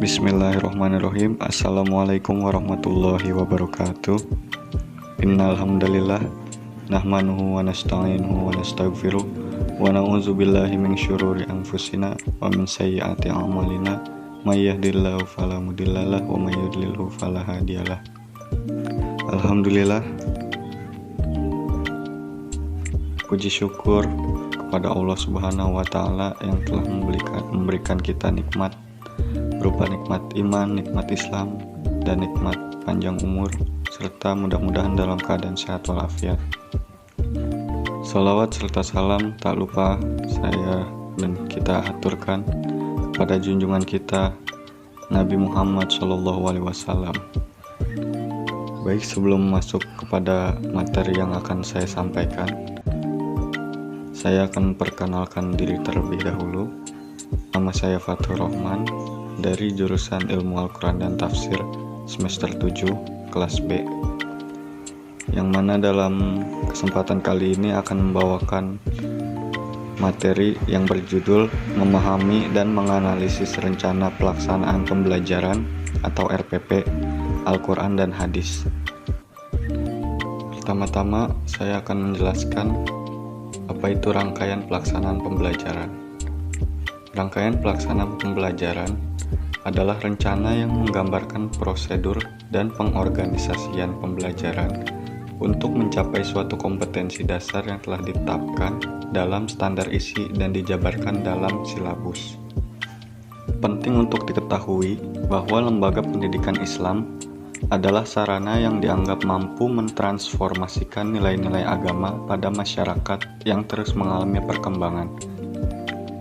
Bismillahirrahmanirrahim. Assalamualaikum warahmatullahi wabarakatuh. Innal hamdalillah nahmanuhu wa nasta'inuhu wa nastaghfiruh wa na'udzu billahi min syururi anfusina wa min sayyiati a'malina may yahdihillahu fala mudhillalah wa may yudlilhu fala hadiyalah. Alhamdulillah, puji syukur kepada Allah Subhanahu wa taala yang telah memberikan kita nikmat berupa nikmat iman, nikmat Islam, dan nikmat panjang umur, serta mudah-mudahan dalam keadaan sehat walafiat. Salawat serta salam tak lupa saya dan kita aturkan pada junjungan kita Nabi Muhammad SAW. Baik, sebelum masuk kepada materi yang akan saya sampaikan, saya akan memperkenalkan diri terlebih dahulu. Nama saya Fathur Rahman dari jurusan Ilmu Al-Quran dan Tafsir semester 7 kelas B, yang mana dalam kesempatan kali ini akan membawakan materi yang berjudul memahami dan menganalisis rencana pelaksanaan pembelajaran atau RPP Al-Quran dan Hadis. Pertama-tama saya akan menjelaskan apa itu rangkaian pelaksanaan pembelajaran. Rangkaian pelaksanaan pembelajaran adalah rencana yang menggambarkan prosedur dan pengorganisasian pembelajaran untuk mencapai suatu kompetensi dasar yang telah ditetapkan dalam standar isi dan dijabarkan dalam silabus. Penting untuk diketahui bahwa lembaga pendidikan Islam adalah sarana yang dianggap mampu mentransformasikan nilai-nilai agama pada masyarakat yang terus mengalami perkembangan.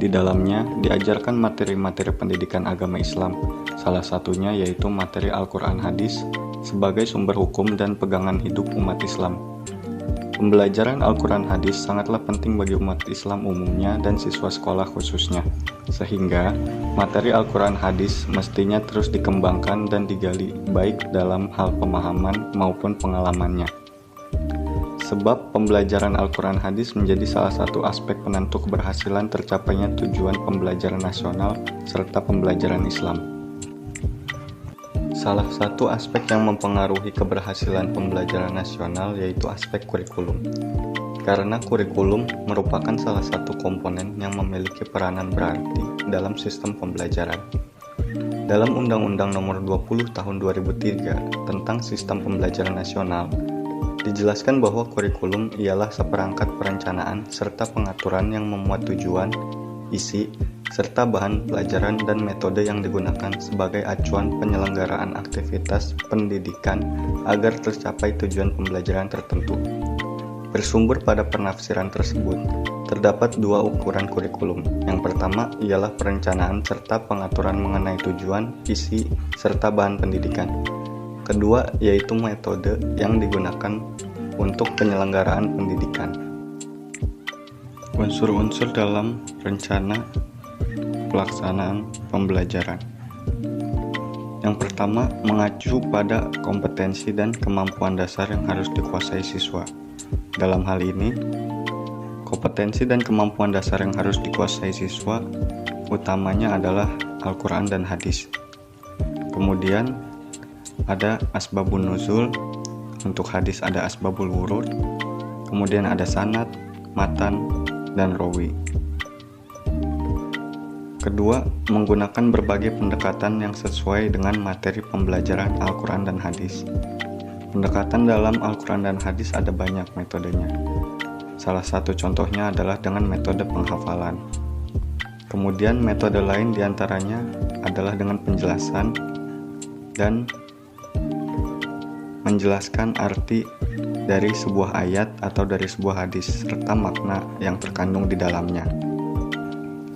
Di dalamnya diajarkan materi-materi pendidikan agama Islam, salah satunya yaitu materi Al-Quran Hadis sebagai sumber hukum dan pegangan hidup umat Islam. Pembelajaran Al-Quran Hadis sangatlah penting bagi umat Islam umumnya dan siswa sekolah khususnya, sehingga materi Al-Quran Hadis mestinya terus dikembangkan dan digali baik dalam hal pemahaman maupun pengalamannya. Sebab pembelajaran Al-Quran Hadis menjadi salah satu aspek penentu keberhasilan tercapainya tujuan pembelajaran nasional serta pembelajaran Islam. Salah satu aspek yang mempengaruhi keberhasilan pembelajaran nasional yaitu aspek kurikulum. Karena kurikulum merupakan salah satu komponen yang memiliki peranan berarti dalam sistem pembelajaran. Dalam Undang-Undang Nomor 20 Tahun 2003 tentang Sistem Pembelajaran Nasional, dijelaskan bahwa kurikulum ialah seperangkat perencanaan serta pengaturan yang memuat tujuan, isi, serta bahan pelajaran dan metode yang digunakan sebagai acuan penyelenggaraan aktivitas pendidikan agar tercapai tujuan pembelajaran tertentu. Bersumber pada penafsiran tersebut, terdapat dua ukuran kurikulum. Yang pertama ialah perencanaan serta pengaturan mengenai tujuan, isi, serta bahan pendidikan. Kedua yaitu metode yang digunakan untuk penyelenggaraan pendidikan. Unsur-unsur dalam rencana pelaksanaan pembelajaran. Yang pertama, mengacu pada kompetensi dan kemampuan dasar yang harus dikuasai siswa. Dalam hal ini, kompetensi dan kemampuan dasar yang harus dikuasai siswa utamanya adalah Al-Quran dan Hadis. Kemudian ada asbabun nuzul, untuk hadis ada asbabul wurud, kemudian ada sanad, matan, dan rawi. Kedua, menggunakan berbagai pendekatan yang sesuai dengan materi pembelajaran Al-Quran dan Hadis. Pendekatan dalam Al-Quran dan Hadis ada banyak metodenya. Salah satu contohnya adalah dengan metode penghafalan. Kemudian metode lain diantaranya adalah dengan penjelasan dan menjelaskan arti dari sebuah ayat atau dari sebuah hadis serta makna yang terkandung di dalamnya.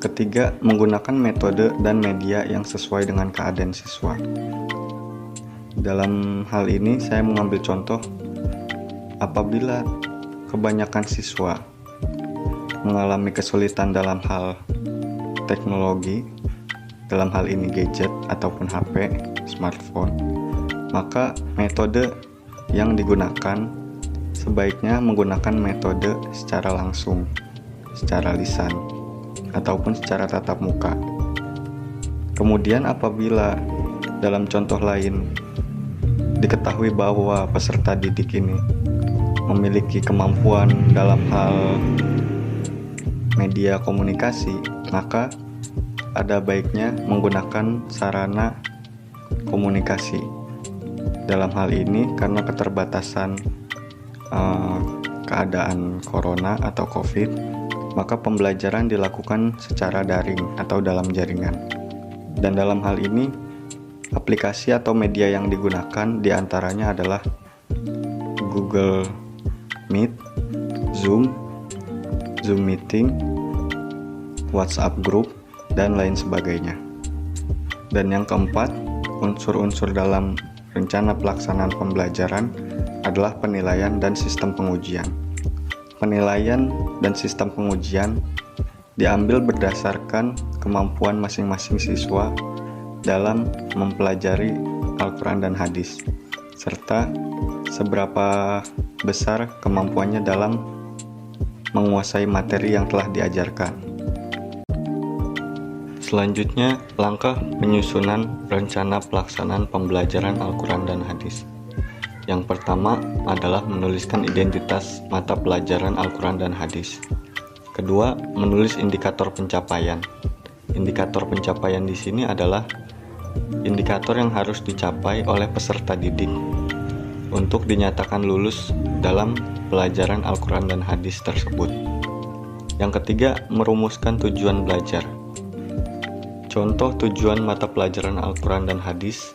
Ketiga, menggunakan metode dan media yang sesuai dengan keadaan siswa. Dalam hal ini saya mengambil contoh apabila kebanyakan siswa mengalami kesulitan dalam hal teknologi, dalam hal ini gadget ataupun HP, smartphone, maka metode yang digunakan sebaiknya menggunakan metode secara langsung, secara lisan, ataupun secara tatap muka. Kemudian apabila dalam contoh lain diketahui bahwa peserta didik ini memiliki kemampuan dalam hal media komunikasi, maka ada baiknya menggunakan sarana komunikasi. Dalam hal ini karena keterbatasan keadaan corona atau COVID, maka pembelajaran dilakukan secara daring atau dalam jaringan. Dan dalam hal ini aplikasi atau media yang digunakan diantaranya adalah Google Meet, Zoom Meeting, WhatsApp Group, dan lain sebagainya. Dan yang keempat, unsur-unsur dalam rencana pelaksanaan pembelajaran adalah penilaian dan sistem pengujian. Penilaian dan sistem pengujian diambil berdasarkan kemampuan masing-masing siswa dalam mempelajari Al-Quran dan hadis, serta seberapa besar kemampuannya dalam menguasai materi yang telah diajarkan. Selanjutnya, langkah penyusunan rencana pelaksanaan pembelajaran Al-Quran dan hadis. Yang pertama adalah menuliskan identitas mata pelajaran Al-Quran dan hadis. Kedua, menulis indikator pencapaian. Indikator pencapaian di sini adalah indikator yang harus dicapai oleh peserta didik untuk dinyatakan lulus dalam pelajaran Al-Quran dan hadis tersebut. Yang ketiga, merumuskan tujuan belajar. Contoh tujuan mata pelajaran Al-Quran dan hadis: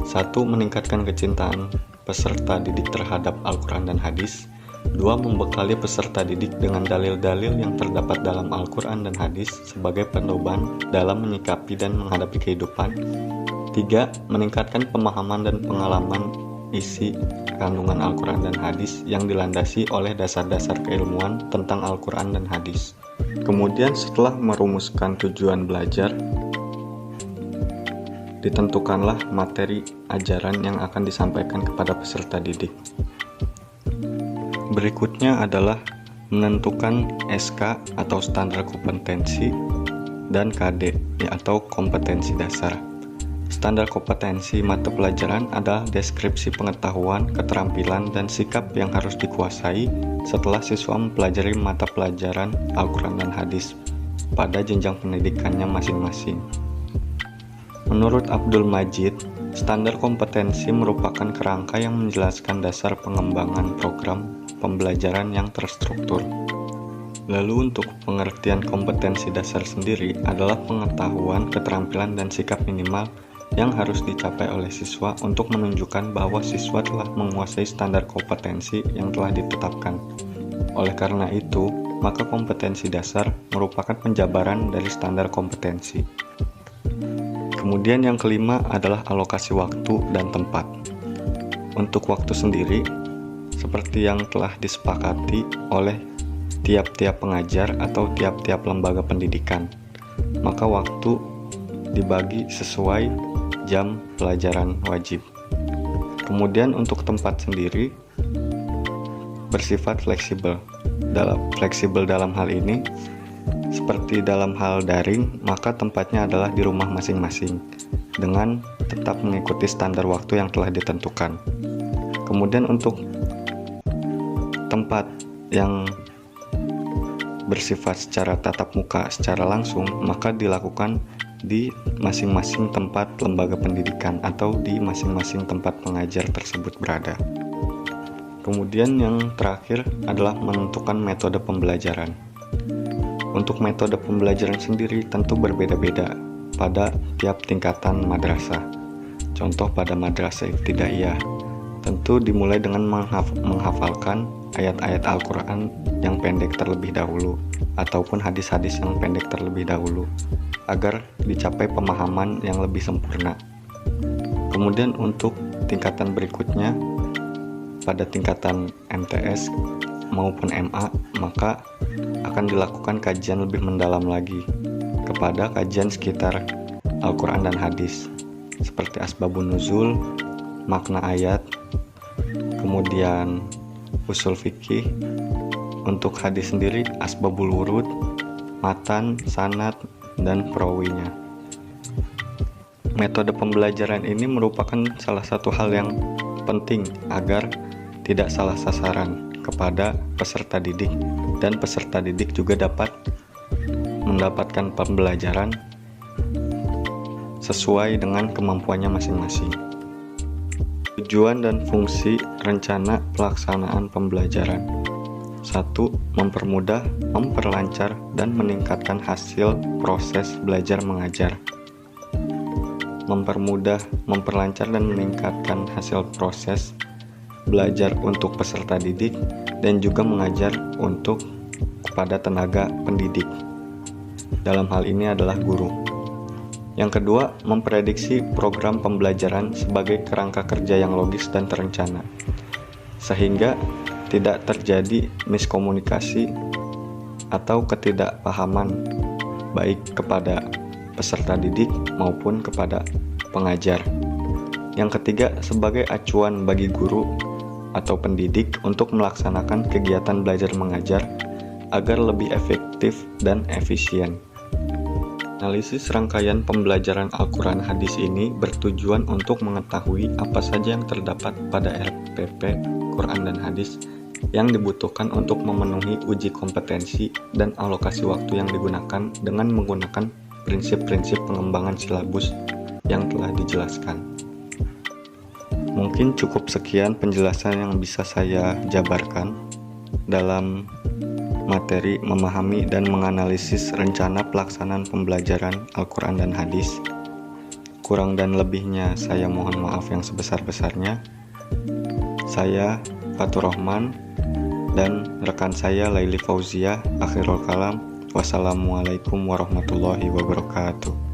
1. Meningkatkan kecintaan peserta didik terhadap Al-Quran dan hadis. 2. Membekali peserta didik dengan dalil-dalil yang terdapat dalam Al-Quran dan hadis sebagai pedoman dalam menyikapi dan menghadapi kehidupan. 3. Meningkatkan pemahaman dan pengalaman isi kandungan Al-Quran dan hadis yang dilandasi oleh dasar-dasar keilmuan tentang Al-Quran dan hadis. Kemudian setelah merumuskan tujuan belajar, ditentukanlah materi ajaran yang akan disampaikan kepada peserta didik. Berikutnya adalah menentukan SK atau standar kompetensi dan KD atau kompetensi dasar. Standar kompetensi mata pelajaran adalah deskripsi pengetahuan, keterampilan, dan sikap yang harus dikuasai setelah siswa mempelajari mata pelajaran Al-Quran dan hadis pada jenjang pendidikannya masing-masing. Menurut Abdul Majid, standar kompetensi merupakan kerangka yang menjelaskan dasar pengembangan program pembelajaran yang terstruktur. Lalu untuk pengertian kompetensi dasar sendiri adalah pengetahuan, keterampilan, dan sikap minimal yang harus dicapai oleh siswa untuk menunjukkan bahwa siswa telah menguasai standar kompetensi yang telah ditetapkan. Oleh karena itu, maka kompetensi dasar merupakan penjabaran dari standar kompetensi. Kemudian yang kelima adalah alokasi waktu dan tempat. Untuk waktu sendiri, seperti yang telah disepakati oleh tiap-tiap pengajar atau tiap-tiap lembaga pendidikan, maka waktu dibagi sesuai jam pelajaran wajib. Kemudian untuk tempat sendiri bersifat fleksibel. Fleksibel dalam hal ini, seperti dalam hal daring, maka tempatnya adalah di rumah masing-masing dengan tetap mengikuti standar waktu yang telah ditentukan. Kemudian untuk tempat yang bersifat secara tatap muka secara langsung, maka dilakukan di masing-masing tempat lembaga pendidikan atau di masing-masing tempat pengajar tersebut berada. Kemudian yang terakhir adalah menentukan metode pembelajaran. Untuk metode pembelajaran sendiri tentu berbeda-beda pada tiap tingkatan madrasah. Contoh pada madrasah ibtidaiyah, tentu dimulai dengan menghafalkan ayat-ayat Al-Quran yang pendek terlebih dahulu ataupun hadis-hadis yang pendek terlebih dahulu agar dicapai pemahaman yang lebih sempurna. Kemudian untuk tingkatan berikutnya, pada tingkatan MTS maupun MA, maka akan dilakukan kajian lebih mendalam lagi kepada kajian sekitar Al-Quran dan hadis seperti asbabun nuzul, makna ayat, kemudian usul fikih. Untuk hadis sendiri asbabul wurud, matan, sanad, dan perawinya. Metode pembelajaran ini merupakan salah satu hal yang penting agar tidak salah sasaran kepada peserta didik, dan peserta didik juga dapat mendapatkan pembelajaran sesuai dengan kemampuannya masing-masing. Tujuan dan fungsi rencana pelaksanaan pembelajaran: 1. Mempermudah, memperlancar, dan meningkatkan hasil proses belajar mengajar. Mempermudah, memperlancar, dan meningkatkan hasil proses belajar untuk peserta didik dan juga mengajar untuk kepada tenaga pendidik. Dalam hal ini adalah guru. Yang kedua, memprediksi program pembelajaran sebagai kerangka kerja yang logis dan terencana, sehingga tidak terjadi miskomunikasi atau ketidakpahaman baik kepada peserta didik maupun kepada pengajar. Yang ketiga, sebagai acuan bagi guru atau pendidik untuk melaksanakan kegiatan belajar mengajar agar lebih efektif dan efisien. Analisis rangkaian pembelajaran Al-Quran Hadis ini bertujuan untuk mengetahui apa saja yang terdapat pada RPP Quran dan Hadis yang dibutuhkan untuk memenuhi uji kompetensi dan alokasi waktu yang digunakan dengan menggunakan prinsip-prinsip pengembangan silabus yang telah dijelaskan. Mungkin cukup sekian penjelasan yang bisa saya jabarkan dalam materi memahami dan menganalisis rencana pelaksanaan pembelajaran Al-Quran dan Hadis. Kurang dan lebihnya saya mohon maaf yang sebesar-besarnya. Saya Fatur Rahman dan rekan saya Laili Fauzia. Akhirul kalam. Wassalamualaikum warahmatullahi wabarakatuh.